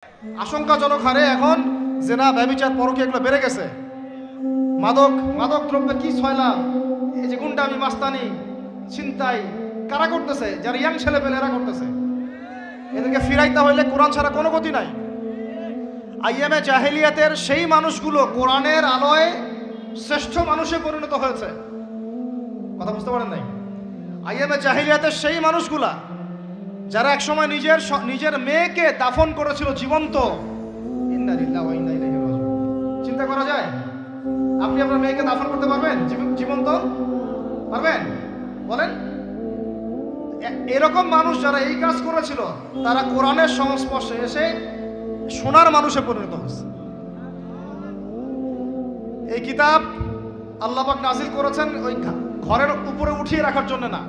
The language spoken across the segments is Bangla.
আশঙ্কাজনক হারে এখন জেনা, ব্যভিচার, পরকীয়া এগুলো বেড়ে গেছে। মাদক দ্রব্যের কি ছয়লাভ, এই যে গুন্ডামি, মাস্তানি, ছিনতাই কারা করতেছে? যারা ইয়াং ছেলে পেলে এরা করতেছে। এদেরকে ফিরাইতে হইলে কোরআন ছাড়া কোনো গতি নাই। আইয়ামে জাহেলিয়াতের সেই মানুষগুলো কোরআনের আলোয় শ্রেষ্ঠ মানুষে পরিণত হয়েছে। কথা বুঝতে পারেন নাই? আইয়ামে জাহেলিয়াতের সেই মানুষগুলা যারা একসময় নিজের মেয়েকে দাফন করেছিল জীবন্ত। ইন্না লিল্লাহি ওয়া ইন্না ইলাইহি রাজিউন। চিন্তা করা যায়? আপনি আপনার মেয়েকে দাফন করতে পারবেন জীবন্ত? পারবেন? বলেন। এরকম মানুষ যারা এই কাজ করেছিল তারা কোরআনের সংস্পর্শে এসে সোনার মানুষে পরিণত হয়েছে। এই কিতাব আল্লাহ পাক নাজিল করেছেন ওই ঘরের উপরে উঠিয়ে রাখার জন্য না,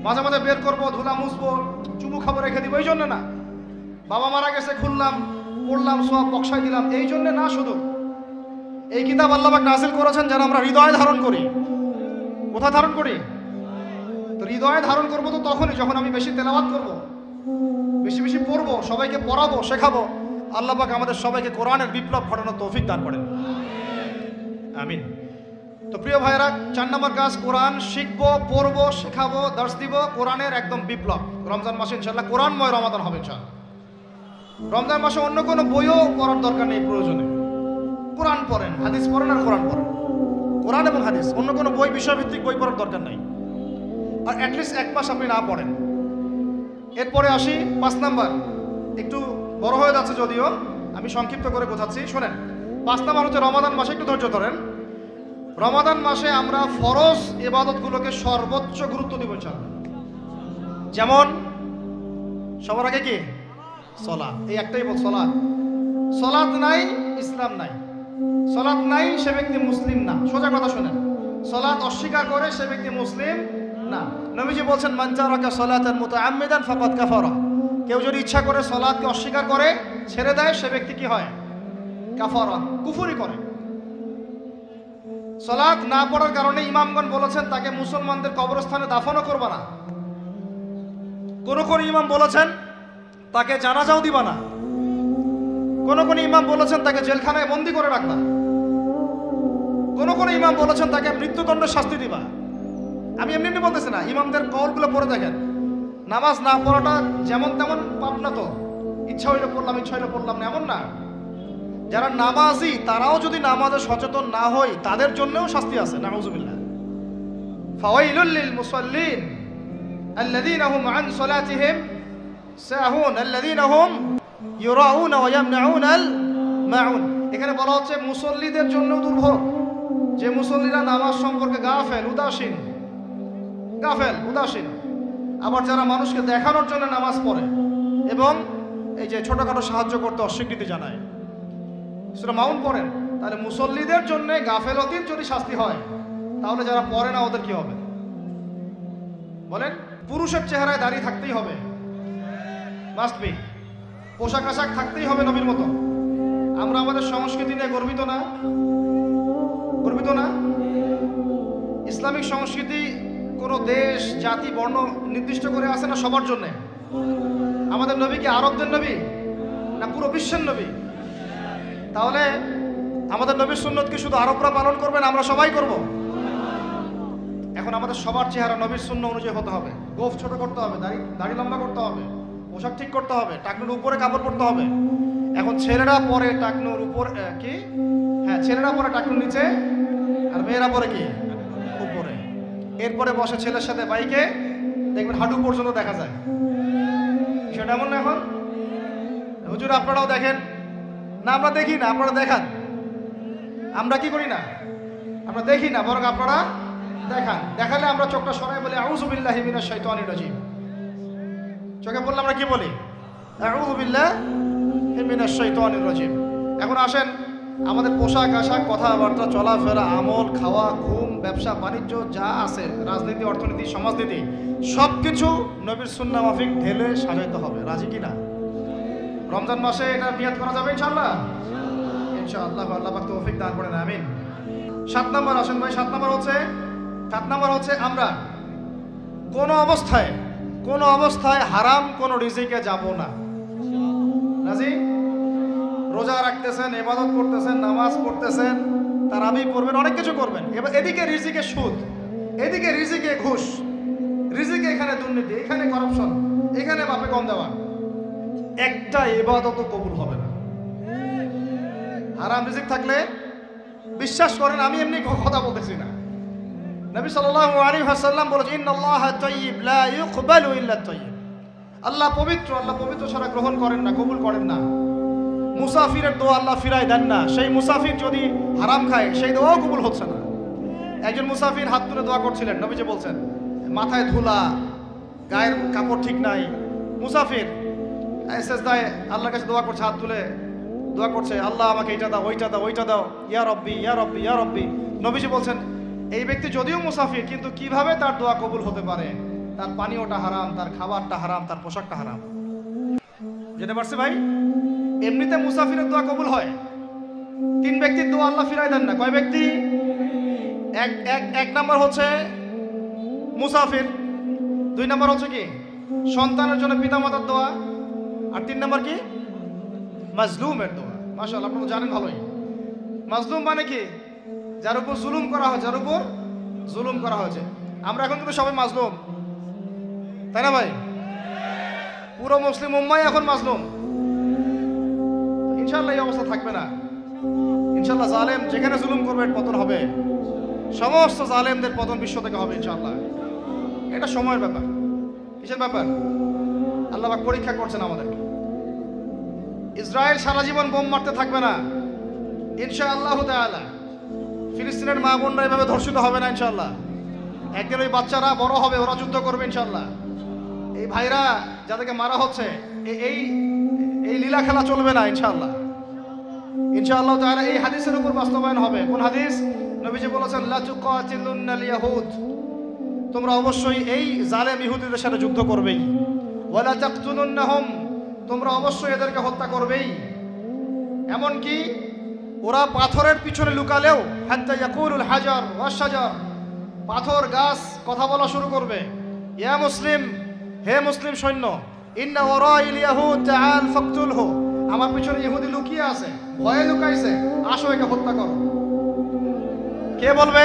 মাঝে মাঝে বের করবো, ধুলা মুছবো, চুমু খাবো, রেখে দিব, এই জন্য না। বাবা মারা গেছে, খুললাম, পড়লাম, সব বক্সায় দিলাম, এই জন্য না। শুধু এই কিতাব আল্লাহ পাক নাজিল করেছেন যেন আমরা হৃদয়ে ধারণ করি। কোথায় ধারণ করি? তো হৃদয়ে ধারণ করবো তো তখনই যখন আমি বেশি তেলাওয়াত করবো, বেশি বেশি পড়বো, সবাইকে পড়াবো, শেখাবো। আল্লাহ পাক আমাদের সবাইকে কোরআনের বিপ্লব ঘটানোর তৌফিক দান করেন, আমিন। তো প্রিয় ভাইরা, 4 নম্বর কাজ, কোরআন শিখবো, পড়বো, শেখাবো, দর্শ দিব। কোরআনের একদম বিপ্লব। রমজান মাসে ইনশাআল্লাহ কোরআনময় রমাদান হবে ইনশাআল্লাহ। রমজান মাসে অন্য কোনো বইও পড়ার দরকার নেই, প্রয়োজনে কোরআন পড়েন, হাদিস পড়েন আর কোরআন পড়েন। কোরআন এবং হাদিস, অন্য কোনো বই, বিষয়ভিত্তিক বই পড়ার দরকার নাই। আর অ্যাটলিস্ট 1 মাস আপনি না পড়েন। এরপরে আসি 5 নাম্বার। একটু বড় হয়ে যাচ্ছে যদিও, আমি সংক্ষিপ্ত করে বোঝাচ্ছি, শোনেন। 5 নাম্বার হচ্ছে রমাদান মাসে, একটু ধৈর্য ধরেন। রমাদান মাসে আমরা ফরজ ইবাদতগুলোকে সর্বোচ্চ গুরুত্ব দিব ইনশাআল্লাহ। যেমন সবার আগে কি? সালাত। এই একটাই বল, সালাত। সালাত নাই, ইসলাম নাই। সালাত নাই, সে ব্যক্তি মুসলিম না। সোজা কথা শুনেন, সালাত অস্বীকার করে সে ব্যক্তি মুসলিম না। নবীজি বলছেন, মান তারাকা সালাতান মুতাআম্মিদান ফাকাদ কাফারা। কেউ যদি ইচ্ছা করে সালাতকে অস্বীকার করে, ছেড়ে দেয়, সে ব্যক্তি কি হয়? কাফারা, কুফরি করে। সালাত না পড়ার কারণে ইমামগণ বলেছেন তাকে মুসলমানদের কবরস্থানে দাফনও করবা না। কোন কোন ইমাম বলেছেন তাকে জানাজাও দিবা না। কোন কোন ইমাম বলেছেন তাকে জেলখানায় বন্দী করে রাখবা। কোন কোন ইমাম বলেছেন তাকে মৃত্যুদণ্ডের শাস্তি দিবা। আমি এমনি বলতেছি না, ইমামদের কওলগুলো পড়ে দেখেন। নামাজ না পড়াটা যেমন তেমন পাপ না তো, ইচ্ছা হইলে পড়লাম, ইচ্ছা হইলে পড়লাম না, এমন না। যারা নামাজি তারাও যদি নামাজে সচেতন না হয়, তাদের জন্যও শাস্তি আছে। নাউযুবিল্লাহ। ফাওয়াইলুল লিল মুসাল্লিন আল্লাযীনা হুম আন সালাতিহিম সাহুন আল্লাযীনা হুম ইউরাউনা ওয়া ইয়ামনাউনাল মাউন। এখানে বলা হচ্ছে মুসল্লিদের জন্য দুর্ভোগ, যে মুসল্লিরা নামাজ সম্পর্কে গাফেল, উদাসীন। আবার যারা মানুষকে দেখানোর জন্য নামাজ পড়ে এবং এই যে ছোটখাটো সাহায্য করতে অস্বীকৃতি জানায়, সূরা মাউন পড়েন। তাহলে মুসল্লিদের জন্য গাফেলতির যদি শাস্তি হয়, তাহলে যারা পড়ে না ওদের কি হবে বলেন? পুরুষের চেহারায় দাড়ি থাকতেই হবে, মাস্ট বি। পোশাক আশাক থাকতেই হবে নবীর মতো। আমরা আমাদের সংস্কৃতি নিয়ে গর্বিত না? ইসলামিক সংস্কৃতি কোনো দেশ, জাতি, বর্ণ নির্দিষ্ট করে আছে না? সবার জন্য। আমাদের নবী কি আরবদের নবী না পুরো বিশ্বের নবী? তাহলে আমাদের নবীর সুন্নত কি শুধু আরবরা পালন করবেন, আমরা সবাই করব? এখন আমাদের সবার চেহারা নবীর সুন্নাহ অনুযায়ী হতে হবে। গোঁফ ছোট করতে হবে, দাড়ি লম্বা করতে হবে, পোশাক ঠিক করতে হবে, টাকনুর উপরে কাপড় পরতে হবে। এখন ছেলেরা পরে টাকনুর উপর কি, হ্যাঁ, ছেলেরা পরে টাকনুর নিচে, আর মেয়েরা পরে কি উপরে। এরপরে বসে ছেলের সাথে বাইকে, দেখবেন হাঁটু পর্যন্ত দেখা যায়। সেটা এমন না? এখন হুজুর আপনারাও দেখেন না? আমরা দেখি না, আপনারা দেখান। আমরা কি করি না? আমরা দেখি না, বরং আপনারা দেখান। দেখালে আমরা চোখটা সরাই বলি আউযু বিল্লাহি মিনাশ শাইতানির রাজিম। চোখে বললে আমরা কি বলি? আউযু বিল্লাহি মিনাশ শাইতানির রাজিম। এখন আসেন, আমাদের পোশাক আশাক, কথাবার্তা, চলাফেরা, আমল, খাওয়া, ঘুম, ব্যবসা বাণিজ্য যা আছে, রাজনীতি, অর্থনীতি, সমাজনীতি, সব কিছু নবীর সুন্নাহ মাফিক ঢেলে সাজাইতে হবে। রাজি কিনা? রমজান মাসে এটা নিয়ত করা যাবে ইনশাআল্লাহ। আল্লাহ পাক তৌফিক দান করেন, আমিন। 7 নম্বর আসেন ভাই। 7 নম্বর হচ্ছে আমরা কোনো অবস্থায় হারাম কোনো রিজিকে যাব না। রাজি? রোজা রাখতেছেন, ইবাদত করতেছেন, নামাজ পড়তেছেন, তারাবি পড়বেন, অনেক কিছু করবেন। এবার এদিকে রিজিকে সুদ, এদিকে রিজিকে ঘুষ, রিজিকে এখানে দুর্নীতি, এখানে করাপশন, এখানে বাপে কম দেওয়া, একটা ইবাদতও কবুল হবে না। হারাম রিজিক থাকলে বিশ্বাস করেন, আমি এমনি কথা বলতেছি না, নবী সাল্লাল্লাহু আলাইহি ওয়াসাল্লাম বলেছেন ইন্নাল্লাহা তাইয়্যিব লা ইউকবালু ইল্লা তাইয়্যিব। আল্লাহ পবিত্র, আল্লাহ পবিত্র ছাড়া গ্রহণ করেন না, কবুল করেন না। মুসাফিরের দোয়া আল্লাহ ফিরাই দেন না, সেই মুসাফির যদি হারাম খায় সেই দোয়াও কবুল হচ্ছে না। একজন মুসাফির হাত তুলে দোয়া করছিলেন, নবীজি বলছেন মাথায় ধুলা, গায়ের কাপড় ঠিক নাই, মুসাফির সেজদায় আল্লাহর কাছে দোয়া করছে, হাত তুলে দোয়া করছে, আল্লাহ আমাকে এইটা দাও, ওইটা দাও, ওইটা দাও, ইয়া রব্বি ইয়া রব্বি ইয়া রব্বি। নবীজি বলছেন এই ব্যক্তি যদিও মুসাফির, কিন্তু কিভাবে তার দোয়া কবুল হতে পারে? তার পানীয়টা হারাম, তার খাবারটা হারাম, তার পোশাকটা হারাম। যেতে পারছি ভাই? এমনিতে মুসাফিরের দোয়া কবুল হয়, তিন ব্যক্তির দোয়া আল্লাহ ফিরাই দেন না। কয় ব্যক্তি? এক নাম্বার হচ্ছে মুসাফির, দুই নাম্বার হচ্ছে কি সন্তানের জন্য পিতামাতার দোয়া, আর তিন নাম্বার কি মাজলুমের দোয়া। মাশাআল্লাহ, আপনারা জানেন ভালোই। মাজলুম মানে কি? যার উপর জুলুম করা হয়, যার উপর জুলুম করা হয়েছে। আমরা এখন কিন্তু সবাই মাজলুম, তাই না ভাই? পুরো মুসলিম উম্মাই এখন মাজলুম। ইনশাআল্লাহ এই অবস্থা থাকবে না। ইনশাআল্লাহ জালেম যেখানে জুলুম করবে পতন হবে, সমস্ত জালেমদের পতন বিশ্ব থেকে হবে ইনশাআল্লাহ। এটা সময়ের ব্যাপার। কিসের ব্যাপার? আল্লাহ পাক পরীক্ষা করছেন আমাদেরকে। ইসরায়েল সারা জীবন বোম মারতে থাকবে না ইনশাআল্লাহ তাআলা। ফিলিস্তিনের মা বোনরা এভাবে ধর্ষিত হবে না ইনশাআল্লাহ। একদিন ওই বাচ্চারা বড় হবে, ওরা যুদ্ধ করবে ইনশাআল্লাহ। এই ভাইরা যাদেরকে মারা হচ্ছে, এই এই লীলা খেলা চলবে না ইনশাআল্লাহ। ইনশাআল্লাহ তাআলা এই হাদিসের উপর বাস্তবায়ন হবে। কোন হাদিস? নবীজি বলেছেন লা তুকাতিলুনাল ইয়াহুদ, তোমরা অবশ্যই এই জালেম ইহুদিদের সাথে যুদ্ধ করবেই। ওয়ালা তাকতুলুনহুম, তোমরা অবশ্যই এদেরকে হত্যা করবেই। এমন কি ওরা পাথরের পিছনে লুকালেও হাত্তা ইয়াকুলুল হাজার ওয়াশ শাজার, পাথর গাছ কথা বলা শুরু করবে। ইয়া মুসলিম, হে মুসলিম সৈন্য, ইন্না ওয়ারাইল ইয়াহুদ তাআল ফাকতুলহু, আমার পিছনে ইহুদি লুকিয়ে আছে, ভয়ে লুকাইছে, আসো একে হত্যা করো। কে বলবে?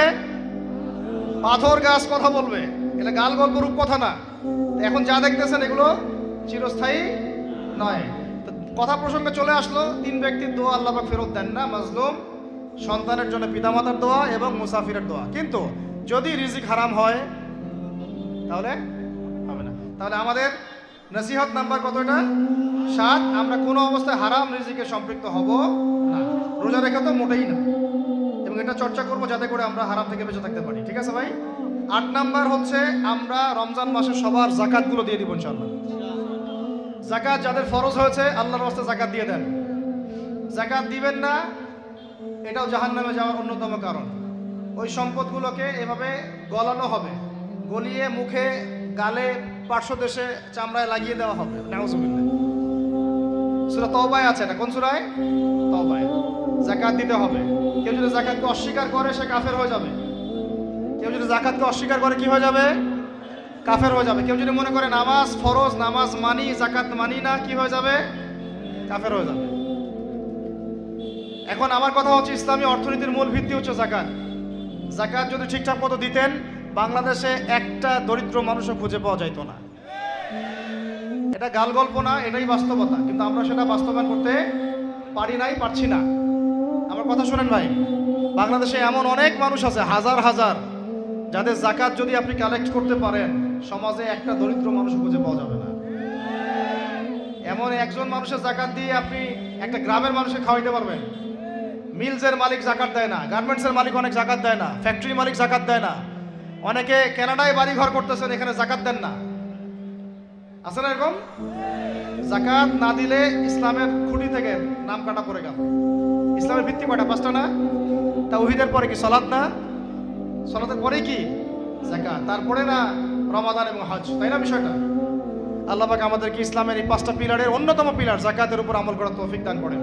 পাথর গাছ কথা বলবে। এটা গাল গল্প রূপ কথা না। এখন যা দেখতেছেন এগুলো চিরস্থায়ী নয়। কথা প্রসঙ্গে চলে আসলো, তিন ব্যক্তির দোয়া আল্লাহ পাক ফেরত দেন না, মাজলুম, সন্তানের জন্য পিতামাতার দোয়া এবং মুসাফিরের দোয়া। কিন্তু যদি রিজিক হারাম হয় তাহলে হবে না। তাহলে আমাদের নসিহত নাম্বার কতটা? 7। আমরা কোনো অবস্থায় হারাম রিজিকে সম্পৃক্ত হব না। রোজা রেখে তো মোটেই না, এবং এটা চর্চা করবো যাতে করে আমরা হারাম থেকে বেঁচে থাকতে পারি। ঠিক আছে ভাই? 8 নাম্বার হচ্ছে আমরা রমজান মাসে সবার যাকাতগুলো দিয়ে দিব ইনশাআল্লাহ। যাকাত যাদের ফরজ হয়েছে আল্লাহর রাস্তায় যাকাত দিয়ে দেন। যাকাত দিবেন না, এটাও জাহান্নামে যাওয়ার অন্যতম কারণ। ওই সম্পদগুলোকে এভাবে গলানো হবে, গলিয়ে মুখে, গালে, পার্শ্বদেশে, চামড়ায় লাগিয়ে দেওয়া হবে। নাউজুবিল্লাহ। সূরা তাওবায় আছে এটা। কোন সূরায়? তাওবায়। যাকাত দিতে হবে। কেউ যদি যাকাতকে অস্বীকার করে সে কাফের হয়ে যাবে। কেউ যদি যাকাতকে অস্বীকার করে কি হয়ে যাবে? কাফের হয়ে যাবে। কেউ যদি মনে করে নামাজ ফরজ, নামাজ মানি, যাকাত মানি না, কি হয়ে যাবে? কাফের হয়ে যাবে। এখন আমার কথা হচ্ছে, ইসলামী অর্থনীতির মূল ভিত্তি হচ্ছে যাকাত। যাকাত যদি ঠিকঠাক মতো দিতেন, বাংলাদেশে একটা দরিদ্র মানুষও খুঁজে পাওয়া যাইত না। এটা গাল গল্প না, এটাই বাস্তবতা। কিন্তু আমরা সেটা বাস্তবায়ন করতে পারি নাই, পারছি না। আমার কথা শুনেন ভাই, বাংলাদেশে এমন অনেক মানুষ আছে, হাজার হাজার, যাদের যাকাত যদি আপনি কালেক্ট করতে পারেন, সমাজে একটা দরিদ্র মানুষ খুঁজে পাওয়া যাবে না। এমন একজন মানুষের যাকাত দিয়ে আপনি একটা গ্রামের মানুষকে খাওয়াইতে পারবেন। মিলসের মালিক যাকাত দেয় না, গার্মেন্টসের মালিক অনেক যাকাত দেয় না, ফ্যাক্টরি মালিক যাকাত দেয় না, অনেকে কানাডায় বাড়ি ঘর করতেছেন, এখানে যাকাত দেন না। আছে না এরকম? যাকাত না দিলে ইসলামের খুঁটি থেকে নাম কাটা পড়ে গেল। ইসলামের ভিত্তি কয়টা? 5টা না? তাওহীদের পরে কি সালাত না? সালাতের পরে কি? যাকাত। তারপরে না রমাদান এবং হজ, তাই না বিষয়টা? আল্লাহ পাক আমাদেরকে ইসলামের এই 5টা পিলারের অন্যতম পিলার যাকাতের উপর আমল করার তৌফিক দান করেন।